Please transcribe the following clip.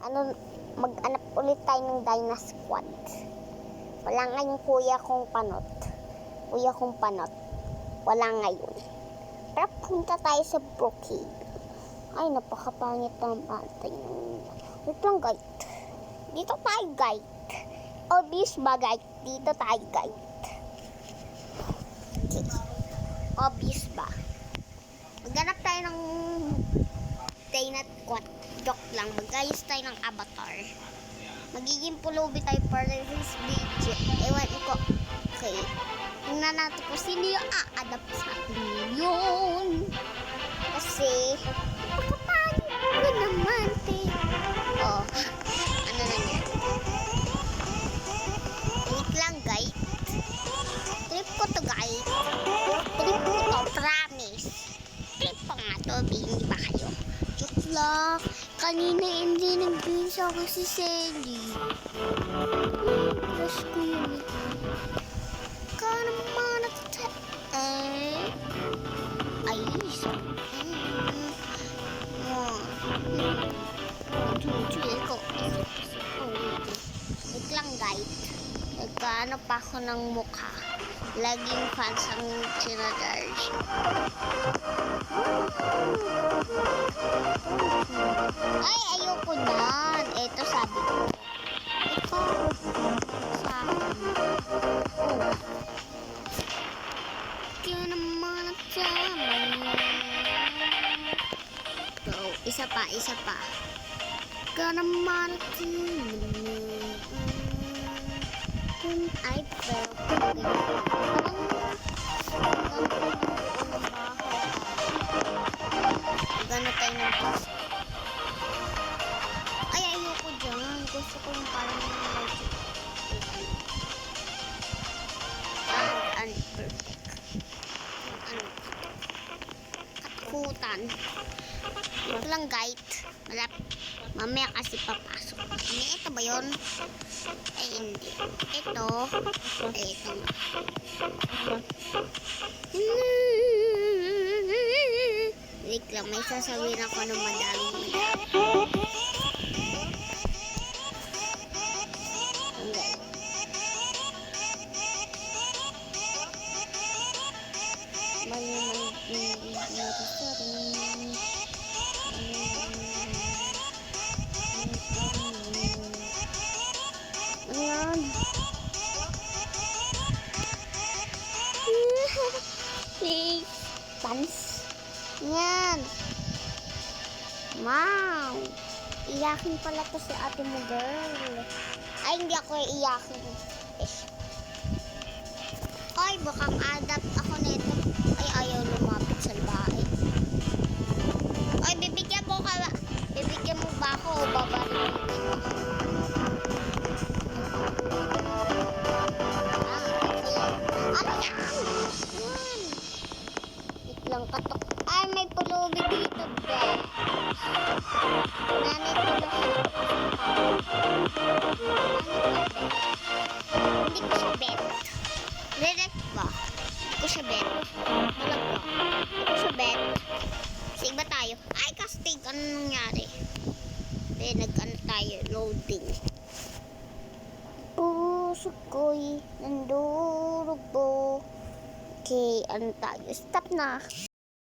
ano, mag-anap ulit tayo ng Dyna Squad. Wala ngayon kuya kong panot. Wala ngayon. Pero punta tayo sa Brookhaven. Ay, napakapangit ng atay. Wait lang, guys. Dito tayo, guys. Obvious ba, guys? Dito tayo, guys. Okay. Obvious ba? Maghanap tayo ng Dyna Squad. Joke lang. Mag-ayos tayo ng avatar. Magiging pulubi tayo for this video. Ewan ko. Okay. Tingnan natin kung sino yung a-adapt sa atin yun. Kasi, pakapangit ko naman, te. Oh, ano na yan? Wait lang, guys. Trip ko to, guys. Trip ko to, promise. Trip pa nga to, hindi ba kayo? Joke lang. Kanina hindi nag-join sa akin si Sandy. Crush ko yun. Kanaman at ayos. Wait lang, guys. Nagkaano pa ako ng mukha. Laging fans ang sinadars. Ay, ayoko nan. Ito sabi ko. Ito. Sa akin. Oh. Kaya naman at sama. Go. Isa pa. Kaya naman at sama. Ay, pero gano'n tayo ng paso. Ay, ayoko dyan. Gusto ko yung parang perfect. Katakutan. Ito lang, guys. Mamaya kasi papasok. Ito ba yun? Ay, hindi. Ito. Ay, ito nga. Wait lang, may sasabihin ako ng madami. Ayan. Please. Pants. Yan. Wow. Iyakin pala to si ate mo, girl. Ay, hindi ako iyakin. Ay, baka adapt ako nito. Ay, ayaw lumapit sa bahay. Ay, bibigyan mo ba ako o babalik mo? Ano yan? Wait lang, katok. Ay, may pulubi dito, be. Nanay pulubi. Hindi ko siya bet. Direct ba? Hindi ko siya bet. Malag ba? Hindi ko siya bet. Sa iba tayo. Ay, castig. Ano nangyari? Nag-ano tayo. Loading. Puso ko'y nandurugo. Okay, ano tayo? Stop na.